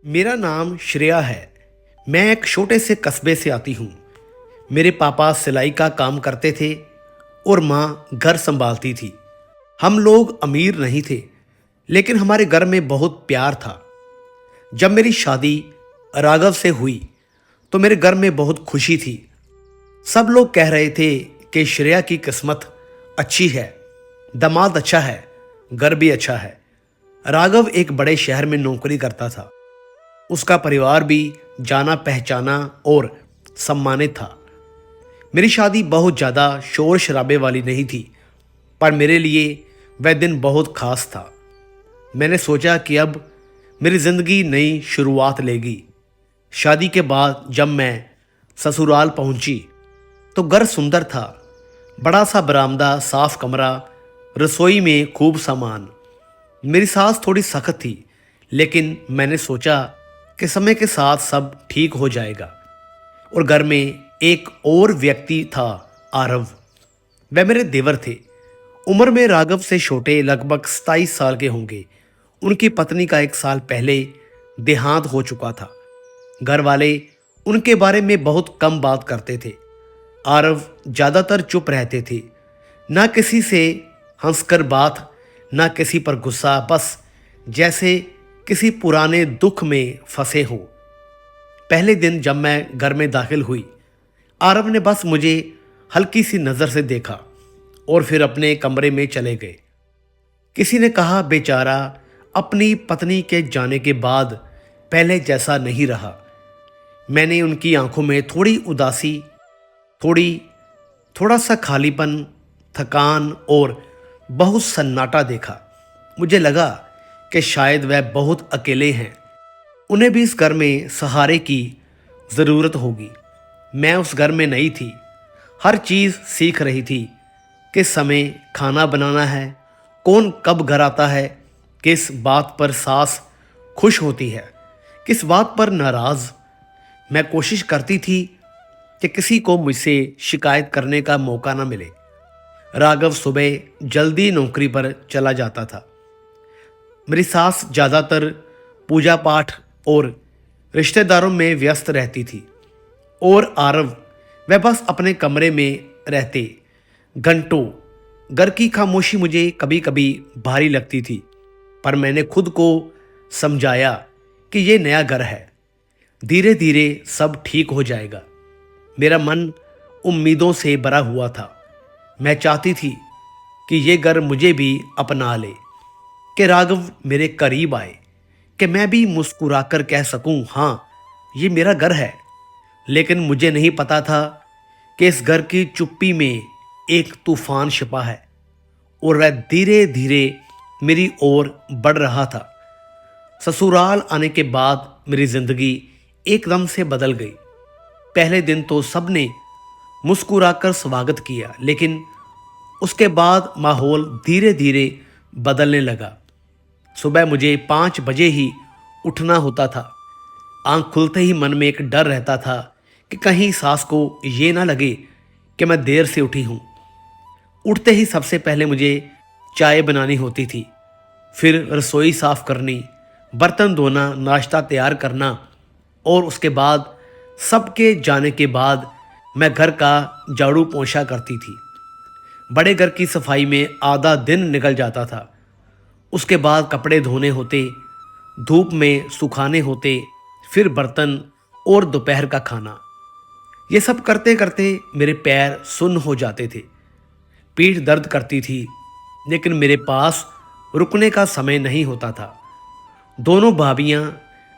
मेरा नाम श्रेया है। मैं एक छोटे से कस्बे से आती हूँ। मेरे पापा सिलाई का काम करते थे और माँ घर संभालती थी। हम लोग अमीर नहीं थे, लेकिन हमारे घर में बहुत प्यार था। जब मेरी शादी राघव से हुई तो मेरे घर में बहुत खुशी थी। सब लोग कह रहे थे कि श्रेया की किस्मत अच्छी है, दामाद अच्छा है, घर भी अच्छा है। राघव एक बड़े शहर में नौकरी करता था। उसका परिवार भी जाना पहचाना और सम्मानित था। मेरी शादी बहुत ज़्यादा शोर शराबे वाली नहीं थी, पर मेरे लिए वह दिन बहुत खास था। मैंने सोचा कि अब मेरी ज़िंदगी नई शुरुआत लेगी। शादी के बाद जब मैं ससुराल पहुंची तो घर सुंदर था। बड़ा सा बरामदा, साफ कमरा, रसोई में खूब सामान। मेरी सास थोड़ी सख्त थी, लेकिन मैंने सोचा कि समय के साथ सब ठीक हो जाएगा। और घर में एक और व्यक्ति था, आरव। वह मेरे देवर थे। उम्र में राघव से छोटे, लगभग 27 साल के होंगे। उनकी पत्नी का 1 साल पहले देहांत हो चुका था। घर वाले उनके बारे में बहुत कम बात करते थे। आरव ज़्यादातर चुप रहते थे, ना किसी से हंसकर बात, ना किसी पर गुस्सा, बस जैसे किसी पुराने दुख में फंसे हो। पहले दिन जब मैं घर में दाखिल हुई, आरव ने बस मुझे हल्की सी नज़र से देखा और फिर अपने कमरे में चले गए। किसी ने कहा, बेचारा अपनी पत्नी के जाने के बाद पहले जैसा नहीं रहा। मैंने उनकी आंखों में थोड़ी उदासी, थोड़ा सा खालीपन, थकान और बहुत सन्नाटा देखा। मुझे लगा कि शायद वह बहुत अकेले हैं। उन्हें भी इस घर में सहारे की ज़रूरत होगी। मैं उस घर में नई थी, हर चीज़ सीख रही थी। किस समय खाना बनाना है, कौन कब घर आता है, किस बात पर सास खुश होती है, किस बात पर नाराज़। मैं कोशिश करती थी कि किसी को मुझसे शिकायत करने का मौका न मिले। राघव सुबह जल्दी नौकरी पर चला जाता था। मेरी सास ज़्यादातर पूजा पाठ और रिश्तेदारों में व्यस्त रहती थी, और आरव वह बस अपने कमरे में रहते। घंटों घर की खामोशी मुझे कभी कभी भारी लगती थी, पर मैंने खुद को समझाया कि ये नया घर है, धीरे धीरे सब ठीक हो जाएगा। मेरा मन उम्मीदों से भरा हुआ था। मैं चाहती थी कि ये घर मुझे भी अपना ले, कि राघव मेरे करीब आए, कि मैं भी मुस्कुराकर कह सकूं, हाँ ये मेरा घर है। लेकिन मुझे नहीं पता था कि इस घर की चुप्पी में एक तूफान छिपा है, और वह धीरे धीरे मेरी ओर बढ़ रहा था। ससुराल आने के बाद मेरी जिंदगी एकदम से बदल गई। पहले दिन तो सबने मुस्कुराकर स्वागत किया, लेकिन उसके बाद माहौल धीरे धीरे बदलने लगा। सुबह मुझे 5 बजे ही उठना होता था। आंख खुलते ही मन में एक डर रहता था कि कहीं सास को ये ना लगे कि मैं देर से उठी हूँ। उठते ही सबसे पहले मुझे चाय बनानी होती थी, फिर रसोई साफ करनी, बर्तन धोना, नाश्ता तैयार करना, और उसके बाद सबके जाने के बाद मैं घर का झाड़ू पोंछा करती थी। बड़े घर की सफाई में आधा दिन निकल जाता था। उसके बाद कपड़े धोने होते, धूप में सुखाने होते, फिर बर्तन और दोपहर का खाना। ये सब करते करते मेरे पैर सुन्न हो जाते थे, पीठ दर्द करती थी, लेकिन मेरे पास रुकने का समय नहीं होता था। दोनों भाभियां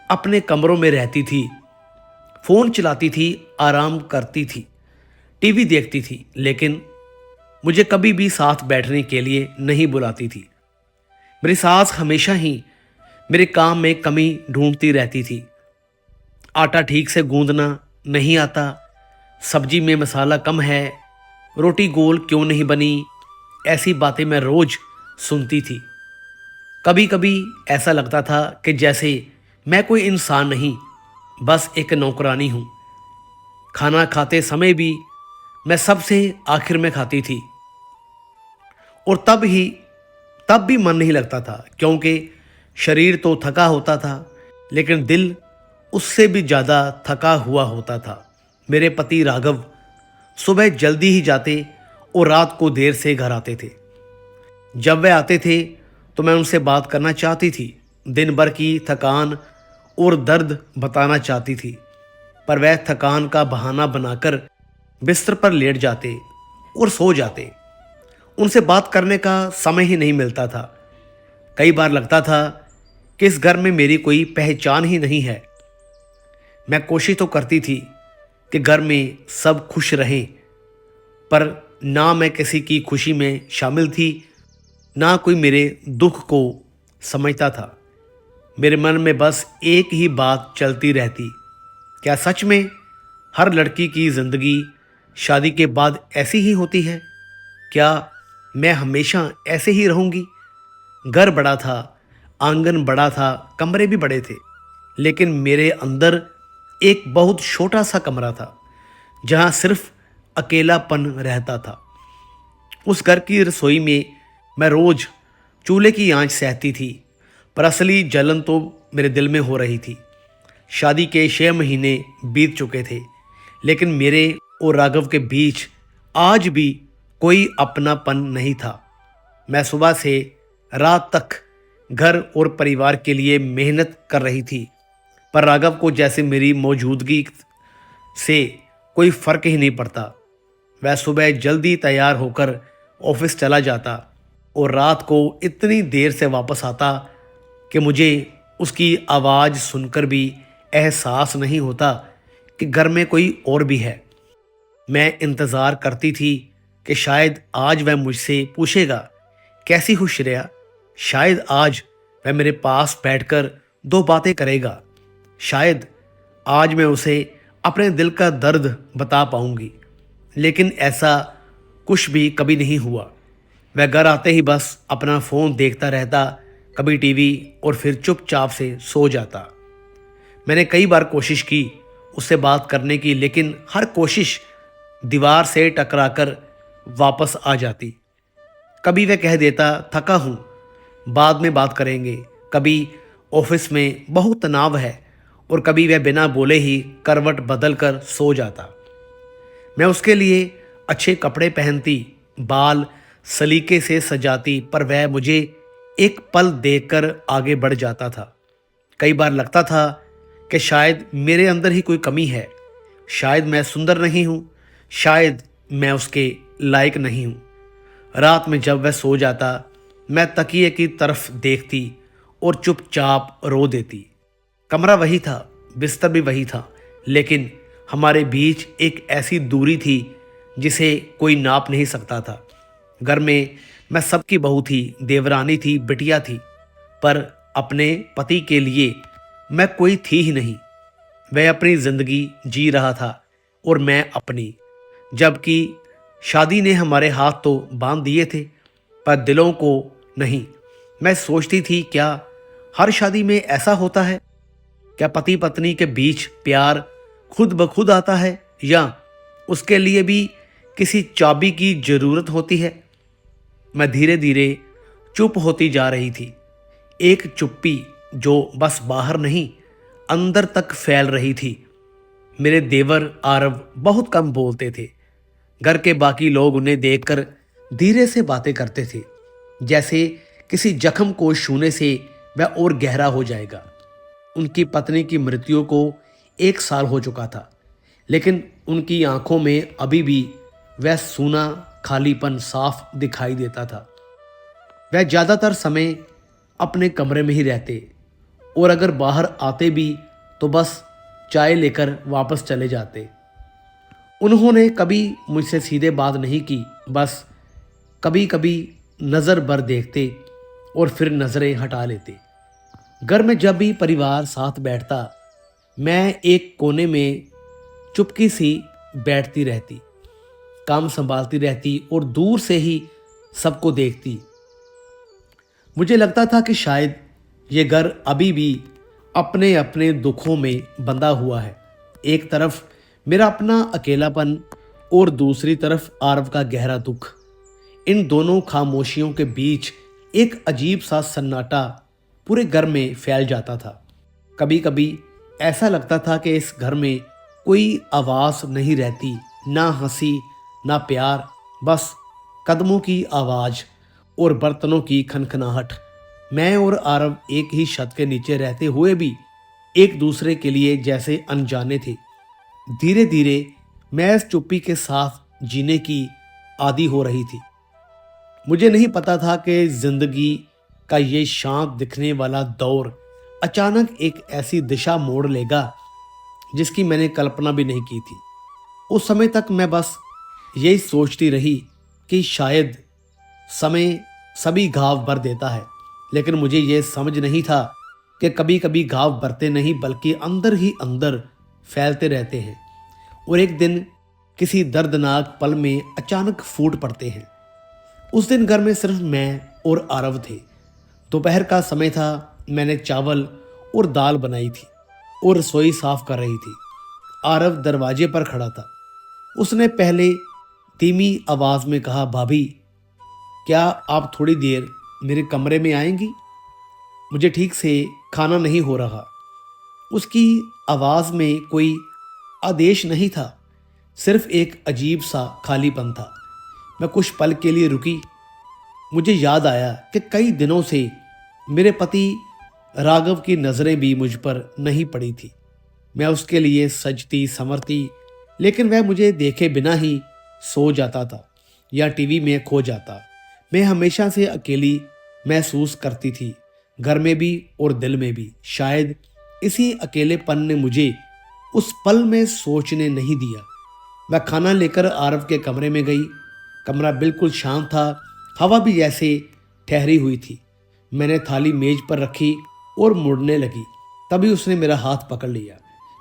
अपने कमरों में रहती थी, फ़ोन चलाती थी, आराम करती थी, टीवी देखती थी, लेकिन मुझे कभी भी साथ बैठने के लिए नहीं बुलाती थी। मेरी सास हमेशा ही मेरे काम में कमी ढूंढती रहती थी। आटा ठीक से गूंदना नहीं आता, सब्जी में मसाला कम है, रोटी गोल क्यों नहीं बनी, ऐसी बातें मैं रोज सुनती थी। कभी कभी ऐसा लगता था कि जैसे मैं कोई इंसान नहीं, बस एक नौकरानी हूँ। खाना खाते समय भी मैं सबसे आखिर में खाती थी, और तब भी मन नहीं लगता था, क्योंकि शरीर तो थका होता था, लेकिन दिल उससे भी ज़्यादा थका हुआ होता था। मेरे पति राघव सुबह जल्दी ही जाते और रात को देर से घर आते थे। जब वे आते थे तो मैं उनसे बात करना चाहती थी, दिन भर की थकान और दर्द बताना चाहती थी, पर वह थकान का बहाना बनाकर बिस्तर पर लेट जाते और सो जाते। उनसे बात करने का समय ही नहीं मिलता था। कई बार लगता था कि इस घर में मेरी कोई पहचान ही नहीं है। मैं कोशिश तो करती थी कि घर में सब खुश रहें, पर ना मैं किसी की खुशी में शामिल थी, ना कोई मेरे दुख को समझता था। मेरे मन में बस एक ही बात चलती रहती, क्या सच में हर लड़की की ज़िंदगी शादी के बाद ऐसी ही होती है? क्या मैं हमेशा ऐसे ही रहूंगी? घर बड़ा था, आंगन बड़ा था, कमरे भी बड़े थे, लेकिन मेरे अंदर एक बहुत छोटा सा कमरा था जहां सिर्फ अकेलापन रहता था। उस घर की रसोई में मैं रोज चूल्हे की आंच सहती थी, पर असली जलन तो मेरे दिल में हो रही थी। शादी के 6 महीने बीत चुके थे, लेकिन मेरे और राघव के बीच आज भी कोई अपनापन नहीं था। मैं सुबह से रात तक घर और परिवार के लिए मेहनत कर रही थी, पर राघव को जैसे मेरी मौजूदगी से कोई फर्क ही नहीं पड़ता। वह सुबह जल्दी तैयार होकर ऑफिस चला जाता और रात को इतनी देर से वापस आता कि मुझे उसकी आवाज़ सुनकर भी एहसास नहीं होता कि घर में कोई और भी है। मैं इंतज़ार करती थी कि शायद आज वह मुझसे पूछेगा, कैसी हो श्रेया? शायद आज वह मेरे पास बैठकर 2 बातें करेगा। शायद आज मैं उसे अपने दिल का दर्द बता पाऊंगी। लेकिन ऐसा कुछ भी कभी नहीं हुआ। वह घर आते ही बस अपना फ़ोन देखता रहता, कभी टीवी, और फिर चुपचाप से सो जाता। मैंने कई बार कोशिश की उससे बात करने की, लेकिन हर कोशिश दीवार से टकराकर वापस आ जाती। कभी वह कह देता, थका हूँ, बाद में बात करेंगे। कभी ऑफिस में बहुत तनाव है, और कभी वह बिना बोले ही करवट बदलकर सो जाता। मैं उसके लिए अच्छे कपड़े पहनती, बाल सलीके से सजाती, पर वह मुझे एक पल देखकर आगे बढ़ जाता था। कई बार लगता था कि शायद मेरे अंदर ही कोई कमी है, शायद मैं सुंदर नहीं हूँ, शायद मैं उसके लायक नहीं हूँ। रात में जब वह सो जाता, मैं तकिए की तरफ देखती और चुपचाप रो देती। कमरा वही था, बिस्तर भी वही था, लेकिन हमारे बीच एक ऐसी दूरी थी जिसे कोई नाप नहीं सकता था। घर में मैं सबकी बहू थी, देवरानी थी, बिटिया थी, पर अपने पति के लिए मैं कोई थी ही नहीं। वह अपनी जिंदगी जी रहा था और मैं अपनी, जबकि शादी ने हमारे हाथ तो बांध दिए थे, पर दिलों को नहीं। मैं सोचती थी, क्या हर शादी में ऐसा होता है? क्या पति पत्नी के बीच प्यार खुद ब खुद आता है, या उसके लिए भी किसी चाबी की जरूरत होती है? मैं धीरे धीरे चुप होती जा रही थी, एक चुप्पी जो बस बाहर नहीं, अंदर तक फैल रही थी। मेरे देवर आरव बहुत कम बोलते थे। घर के बाकी लोग उन्हें देखकर धीरे से बातें करते थे, जैसे किसी जख्म को छूने से वह और गहरा हो जाएगा। उनकी पत्नी की मृत्यु को 1 साल हो चुका था, लेकिन उनकी आंखों में अभी भी वह सूना खालीपन साफ दिखाई देता था। वह ज़्यादातर समय अपने कमरे में ही रहते, और अगर बाहर आते भी तो बस चाय लेकर वापस चले जाते। उन्होंने कभी मुझसे सीधे बात नहीं की, बस कभी कभी नज़र भर देखते और फिर नज़रें हटा लेते। घर में जब भी परिवार साथ बैठता, मैं एक कोने में चुपकी सी बैठती रहती, काम संभालती रहती और दूर से ही सबको देखती। मुझे लगता था कि शायद ये घर अभी भी अपने अपने दुखों में बंधा हुआ है। एक तरफ मेरा अपना अकेलापन और दूसरी तरफ आरव का गहरा दुख। इन दोनों खामोशियों के बीच एक अजीब सा सन्नाटा पूरे घर में फैल जाता था। कभी कभी ऐसा लगता था कि इस घर में कोई आवाज़ नहीं रहती, ना हंसी, ना प्यार, बस कदमों की आवाज़ और बर्तनों की खनखनाहट। मैं और आरव एक ही छत के नीचे रहते हुए भी एक दूसरे के लिए जैसे अनजाने थे। धीरे धीरे मैं इस चुप्पी के साथ जीने की आदी हो रही थी। मुझे नहीं पता था कि जिंदगी का ये शांत दिखने वाला दौर अचानक एक ऐसी दिशा मोड़ लेगा जिसकी मैंने कल्पना भी नहीं की थी। उस समय तक मैं बस यही सोचती रही कि शायद समय सभी घाव भर देता है, लेकिन मुझे यह समझ नहीं था कि कभी कभी घाव भरते नहीं बल्कि अंदर ही अंदर फैलते रहते हैं और एक दिन किसी दर्दनाक पल में अचानक फूट पड़ते हैं। उस दिन घर में सिर्फ मैं और आरव थे। दोपहर का समय था। मैंने चावल और दाल बनाई थी और रसोई साफ कर रही थी। आरव दरवाजे पर खड़ा था। उसने पहले धीमी आवाज में कहा, भाभी, क्या आप थोड़ी देर मेरे कमरे में आएंगी? मुझे ठीक से खाना नहीं हो रहा। उसकी आवाज में कोई आदेश नहीं था, सिर्फ एक अजीब सा खालीपन था। मैं कुछ पल के लिए रुकी। मुझे याद आया कि कई दिनों से मेरे पति राघव की नज़रें भी मुझ पर नहीं पड़ी थी। मैं उसके लिए सजती संवरती, लेकिन वह मुझे देखे बिना ही सो जाता था या टीवी में खो जाता। मैं हमेशा से अकेली महसूस करती थी, घर में भी और दिल में भी। शायद इसी अकेलेपन ने मुझे उस पल में सोचने नहीं दिया। मैं खाना लेकर आरव के कमरे में गई। कमरा बिल्कुल शांत था, हवा भी जैसे ठहरी हुई थी। मैंने थाली मेज पर रखी और मुड़ने लगी, तभी उसने मेरा हाथ पकड़ लिया।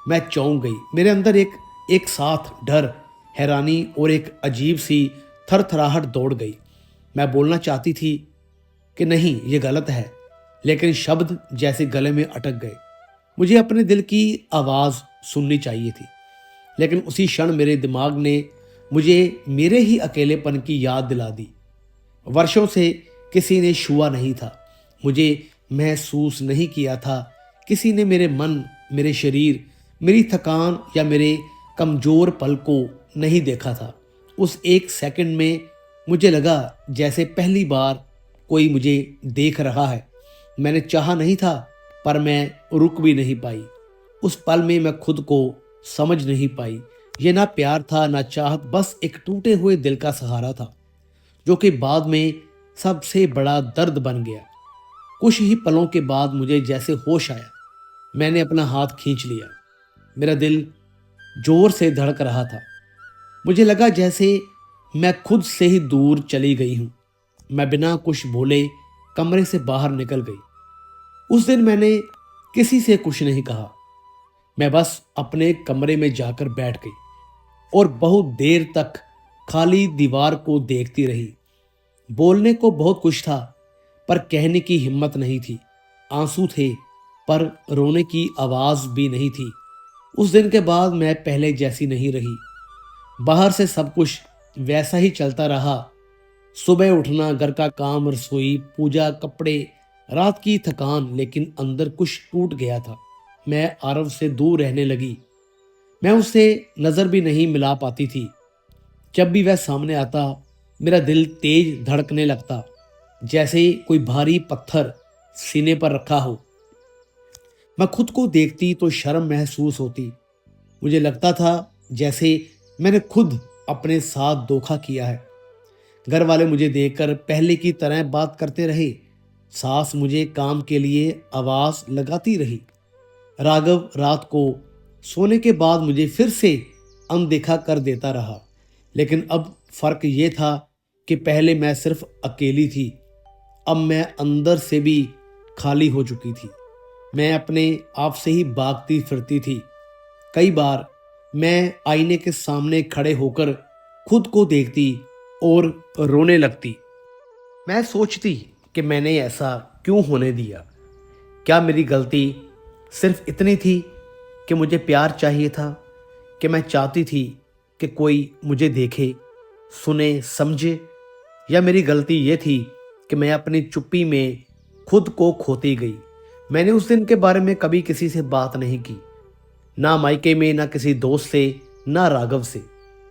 मैं चौंक गई। मेरे अंदर एक साथ डर, हैरानी और एक अजीब सी थरथराहट दौड़ गई। मैं बोलना चाहती थी कि नहीं, ये गलत है, लेकिन शब्द जैसे गले में अटक गए। मुझे अपने दिल की आवाज़ सुननी चाहिए थी, लेकिन उसी क्षण मेरे दिमाग ने मुझे मेरे ही अकेलेपन की याद दिला दी। वर्षों से किसी ने छुआ नहीं था, मुझे महसूस नहीं किया था। किसी ने मेरे मन, मेरे शरीर, मेरी थकान या मेरे कमजोर पल को नहीं देखा था। उस एक सेकंड में मुझे लगा जैसे पहली बार कोई मुझे देख रहा है। मैंने चाहा नहीं था, पर मैं रुक भी नहीं पाई। उस पल में मैं खुद को समझ नहीं पाई। ये ना प्यार था, ना चाहत, बस एक टूटे हुए दिल का सहारा था, जो कि बाद में सबसे बड़ा दर्द बन गया। कुछ ही पलों के बाद मुझे जैसे होश आया। मैंने अपना हाथ खींच लिया। मेरा दिल जोर से धड़क रहा था। मुझे लगा जैसे मैं खुद से ही दूर चली गई हूं। मैं बिना कुछ बोले कमरे से बाहर निकल गई। उस दिन मैंने किसी से कुछ नहीं कहा। मैं बस अपने कमरे में जाकर बैठ गई और बहुत देर तक खाली दीवार को देखती रही। बोलने को बहुत कुछ था, पर कहने की हिम्मत नहीं थी। आंसू थे, पर रोने की आवाज भी नहीं थी। उस दिन के बाद मैं पहले जैसी नहीं रही। बाहर से सब कुछ वैसा ही चलता रहा। सुबह उठना, घर का काम, रसोई, पूजा, कपड़े, रात की थकान, लेकिन अंदर कुछ टूट गया था। मैं आरव से दूर रहने लगी। मैं उससे नजर भी नहीं मिला पाती थी। जब भी वह सामने आता, मेरा दिल तेज धड़कने लगता, जैसे कोई भारी पत्थर सीने पर रखा हो। मैं खुद को देखती तो शर्म महसूस होती। मुझे लगता था जैसे मैंने खुद अपने साथ धोखा किया है। घर वाले मुझे देखकर पहले की तरह बात करते रहे। सास मुझे काम के लिए आवाज लगाती रही। राघव रात को सोने के बाद मुझे फिर से अनदेखा कर देता रहा। लेकिन अब फर्क ये था कि पहले मैं सिर्फ अकेली थी, अब मैं अंदर से भी खाली हो चुकी थी। मैं अपने आप से ही भागती फिरती थी। कई बार मैं आईने के सामने खड़े होकर खुद को देखती और रोने लगती। मैं सोचती कि मैंने ऐसा क्यों होने दिया। क्या मेरी गलती सिर्फ इतनी थी कि मुझे प्यार चाहिए था, कि मैं चाहती थी कि कोई मुझे देखे, सुने, समझे, या मेरी गलती ये थी कि मैं अपनी चुप्पी में खुद को खोती गई। मैंने उस दिन के बारे में कभी किसी से बात नहीं की, ना मायके में, ना किसी दोस्त से, ना राघव से।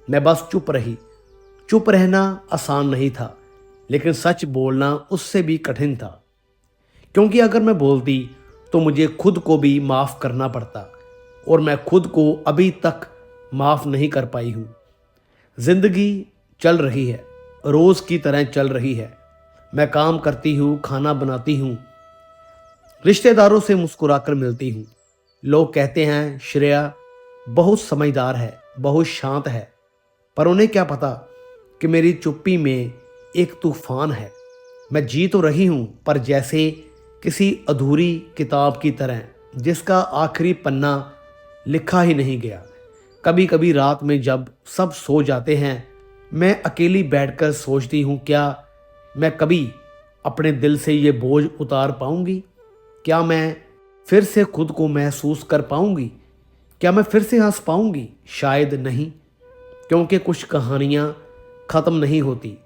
मैं बस चुप रही। चुप रहना आसान नहीं था, लेकिन सच बोलना उससे भी कठिन था, क्योंकि अगर मैं बोलती तो मुझे खुद को भी माफ़ करना पड़ता, और मैं खुद को अभी तक माफ़ नहीं कर पाई हूँ। जिंदगी चल रही है, रोज़ की तरह चल रही है। मैं काम करती हूँ, खाना बनाती हूँ, रिश्तेदारों से मुस्कुराकर मिलती हूँ। लोग कहते हैं श्रेया बहुत समझदार है, बहुत शांत है, पर उन्हें क्या पता कि मेरी चुप्पी में एक तूफान है। मैं जी तो रही हूँ, पर जैसे किसी अधूरी किताब की तरह, जिसका आखिरी पन्ना लिखा ही नहीं गया। कभी कभी रात में जब सब सो जाते हैं, मैं अकेली बैठकर सोचती हूँ, क्या मैं कभी अपने दिल से ये बोझ उतार पाऊंगी? क्या मैं फिर से खुद को महसूस कर पाऊंगी? क्या मैं फिर से हंस पाऊंगी? शायद नहीं, क्योंकि कुछ कहानियां खत्म नहीं होती,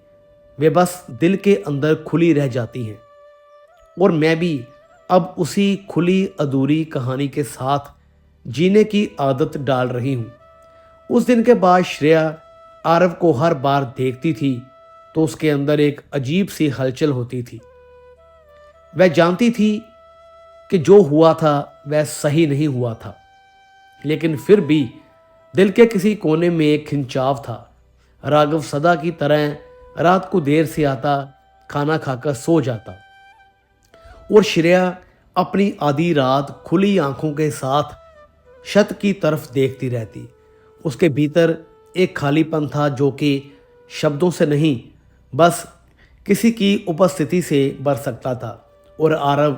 वे बस दिल के अंदर खुली रह जाती हैं। और मैं भी अब उसी खुली अधूरी कहानी के साथ जीने की आदत डाल रही हूँ। उस दिन के बाद श्रेया आरव को हर बार देखती थी तो उसके अंदर एक अजीब सी हलचल होती थी। वह जानती थी कि जो हुआ था वह सही नहीं हुआ था, लेकिन फिर भी दिल के किसी कोने में एक खिंचाव था। राघव सदा की तरह रात को देर से आता, खाना खाकर सो जाता, और श्रेया अपनी आधी रात खुली आंखों के साथ छत की तरफ देखती रहती। उसके भीतर एक खालीपन था जो कि शब्दों से नहीं, बस किसी की उपस्थिति से भर सकता था। और आरव,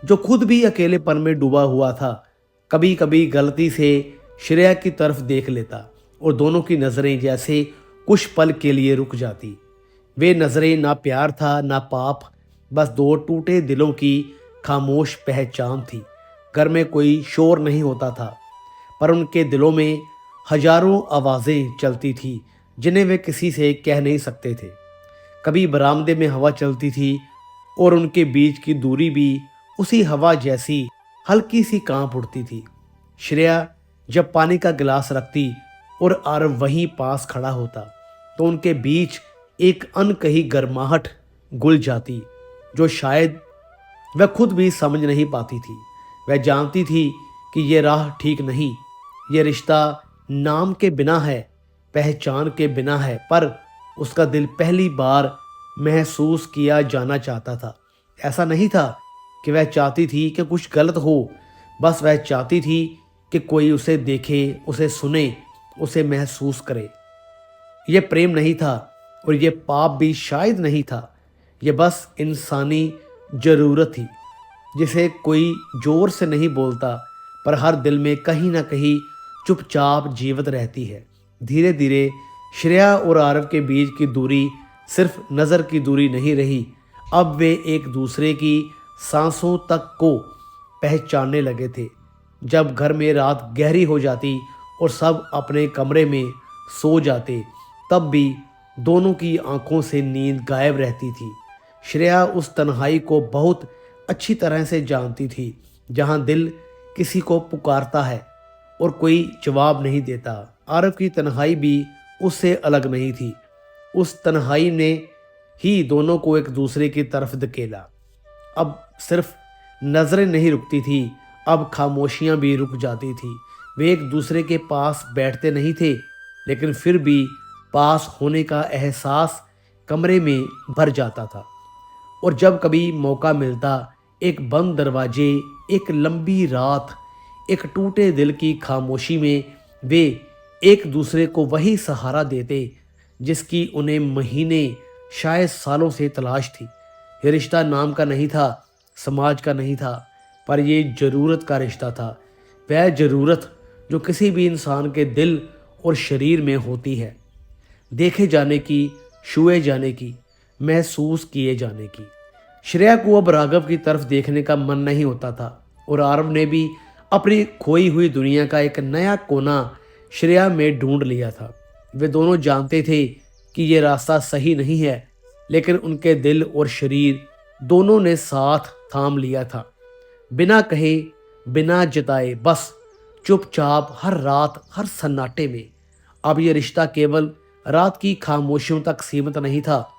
जो खुद भी अकेलेपन में डूबा हुआ था, कभी कभी गलती से श्रेया की तरफ देख लेता, और दोनों की नज़रें जैसे कुछ पल के लिए रुक जाती। वे नज़रें ना प्यार था ना पाप, बस दो टूटे दिलों की खामोश पहचान थी। घर में कोई शोर नहीं होता था, पर उनके दिलों में हजारों आवाज़ें चलती थी जिन्हें वे किसी से कह नहीं सकते थे। कभी बरामदे में हवा चलती थी और उनके बीच की दूरी भी उसी हवा जैसी हल्की सी कांप उठती थी। श्रेया जब पानी का गिलास रखती और आरव वहीं पास खड़ा होता, तो उनके बीच एक अनकही गर्माहट घुल जाती, जो शायद वह खुद भी समझ नहीं पाती थी। वह जानती थी कि ये राह ठीक नहीं, ये रिश्ता नाम के बिना है, पहचान के बिना है, पर उसका दिल पहली बार महसूस किया जाना चाहता था। ऐसा नहीं था कि वह चाहती थी कि कुछ गलत हो, बस वह चाहती थी कि कोई उसे देखे, उसे सुने, उसे महसूस करे। ये प्रेम नहीं था और ये पाप भी शायद नहीं था, ये बस इंसानी ज़रूरत थी, जिसे कोई ज़ोर से नहीं बोलता, पर हर दिल में कहीं ना कहीं चुपचाप जीवित रहती है। धीरे धीरे श्रेया और आरव के बीच की दूरी सिर्फ नज़र की दूरी नहीं रही, अब वे एक दूसरे की सांसों तक को पहचानने लगे थे। जब घर में रात गहरी हो जाती और सब अपने कमरे में सो जाते, तब भी दोनों की आंखों से नींद गायब रहती थी। श्रेया उस तन्हाई को बहुत अच्छी तरह से जानती थी, जहां दिल किसी को पुकारता है और कोई जवाब नहीं देता। आरव की तन्हाई भी उससे अलग नहीं थी। उस तन्हाई ने ही दोनों को एक दूसरे की तरफ धकेला। अब सिर्फ नजरें नहीं रुकती थी, अब खामोशियां भी रुक जाती थी। वे एक दूसरे के पास बैठते नहीं थे, लेकिन फिर भी पास होने का एहसास कमरे में भर जाता था। और जब कभी मौका मिलता, एक बंद दरवाजे, एक लंबी रात, एक टूटे दिल की खामोशी में वे एक दूसरे को वही सहारा देते जिसकी उन्हें महीने, शायद सालों से तलाश थी। ये रिश्ता नाम का नहीं था, समाज का नहीं था, पर यह ज़रूरत का रिश्ता था। वह ज़रूरत जो किसी भी इंसान के दिल और शरीर में होती है, देखे जाने की, छुए जाने की, महसूस किए जाने की। श्रेया को अब राघव की तरफ देखने का मन नहीं होता था, और आरव ने भी अपनी खोई हुई दुनिया का एक नया कोना श्रेया में ढूंढ लिया था। वे दोनों जानते थे कि ये रास्ता सही नहीं है, लेकिन उनके दिल और शरीर दोनों ने साथ थाम लिया था। बिना कहे, बिना जताए, बस चुपचाप हर रात, हर सन्नाटे में। अब ये रिश्ता केवल रात की खामोशियों तक सीमित नहीं था,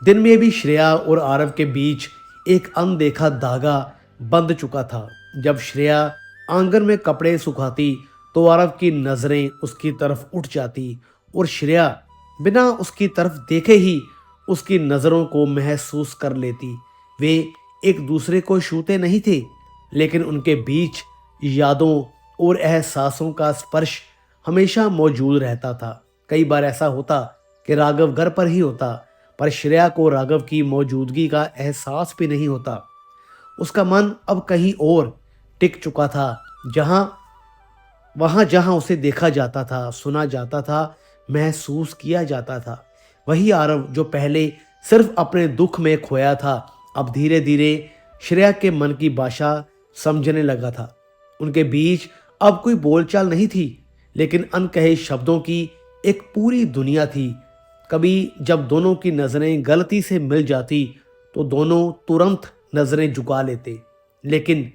दिन में भी श्रेया और आरव के बीच एक अनदेखा धागा बंध चुका था। जब श्रेया आंगन में कपड़े सुखाती तो आरव की नजरें उसकी तरफ उठ जाती और श्रेया बिना उसकी तरफ देखे ही उसकी नजरों को महसूस कर लेती। वे एक दूसरे को छूते नहीं थे, लेकिन उनके बीच यादों और एहसासों का स्पर्श हमेशा मौजूद रहता था। कई बार ऐसा होता कि राघव घर पर ही होता, पर श्रेया को राघव की मौजूदगी का एहसास भी नहीं होता। उसका मन अब कहीं और टिक चुका था, जहां उसे देखा जाता था, सुना जाता था, महसूस किया जाता था। वही आरव जो पहले सिर्फ अपने दुख में खोया था, अब धीरे धीरे श्रेया के मन की भाषा समझने लगा था। उनके बीच अब कोई बोलचाल नहीं थी, लेकिन अनकहे शब्दों की एक पूरी दुनिया थी। कभी जब दोनों की नजरें गलती से मिल जाती तो दोनों तुरंत नजरें झुका लेते, लेकिन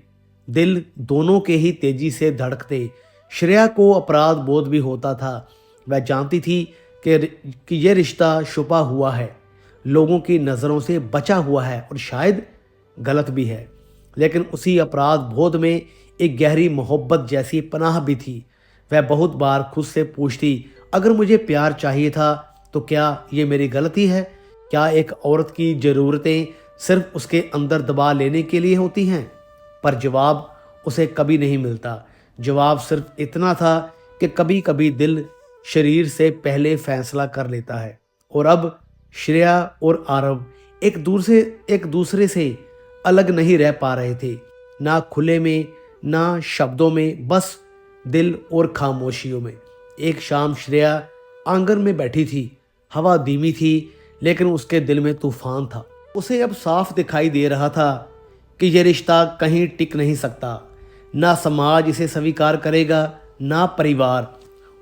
दिल दोनों के ही तेजी से धड़कते। श्रेया को अपराध बोध भी होता था। वह जानती थी कि यह रिश्ता छुपा हुआ है, लोगों की नज़रों से बचा हुआ है और शायद गलत भी है, लेकिन उसी अपराध बोध में एक गहरी मोहब्बत जैसी पनाह भी थी। वह बहुत बार खुद से पूछती, अगर मुझे प्यार चाहिए था तो क्या ये मेरी गलती है? क्या एक औरत की ज़रूरतें सिर्फ उसके अंदर दबा लेने के लिए होती हैं? पर जवाब उसे कभी नहीं मिलता। जवाब सिर्फ इतना था कि कभी कभी दिल शरीर से पहले फैसला कर लेता है। और अब श्रेया और आरव एक दूसरे से अलग नहीं रह पा रहे थे, ना खुले में, ना शब्दों में, बस दिल और खामोशियों में। एक शाम श्रेया आंगन में बैठी थी। हवा धीमी थी, लेकिन उसके दिल में तूफान था। उसे अब साफ दिखाई दे रहा था कि यह रिश्ता कहीं टिक नहीं सकता। ना समाज इसे स्वीकार करेगा, ना परिवार,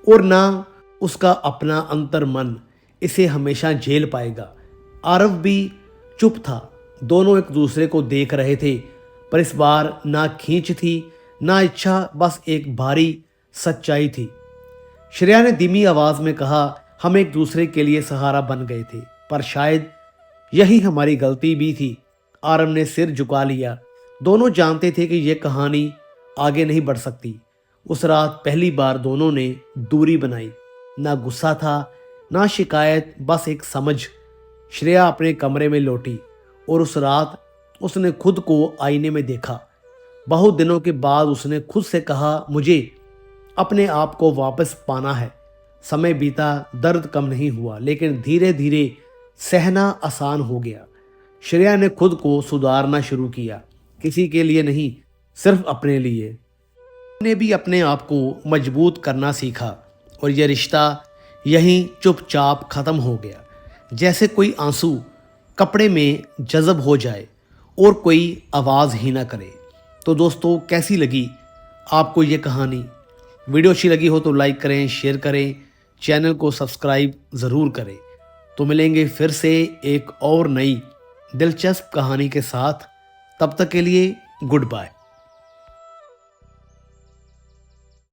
और ना उसका अपना अंतर मन इसे हमेशा झेल पाएगा। आरव भी चुप था। दोनों एक दूसरे को देख रहे थे, पर इस बार ना खींच थी, ना इच्छा, बस एक भारी सच्चाई थी। श्रेया ने धीमी आवाज में कहा, हम एक दूसरे के लिए सहारा बन गए थे, पर शायद यही हमारी गलती भी थी। आरव ने सिर झुका लिया। दोनों जानते थे कि यह कहानी आगे नहीं बढ़ सकती। उस रात पहली बार दोनों ने दूरी बनाई। ना गुस्सा था, ना शिकायत, बस एक समझ। श्रेया अपने कमरे में लौटी और उस रात उसने खुद को आईने में देखा। बहुत दिनों के बाद उसने खुद से कहा, मुझे अपने आप को वापस पाना है। समय बीता, दर्द कम नहीं हुआ, लेकिन धीरे धीरे सहना आसान हो गया। श्रेया ने खुद को सुधारना शुरू किया, किसी के लिए नहीं, सिर्फ अपने लिए। उसने भी अपने आप को मजबूत करना सीखा और यह रिश्ता यहीं चुपचाप खत्म हो गया, जैसे कोई आंसू कपड़े में जज़ब हो जाए और कोई आवाज़ ही ना करे। तो दोस्तों, कैसी लगी आपको ये कहानी? वीडियो अच्छी लगी हो तो लाइक करें, शेयर करें, चैनल को सब्सक्राइब ज़रूर करें। तो मिलेंगे फिर से एक और नई दिलचस्प कहानी के साथ। तब तक के लिए गुड बाय।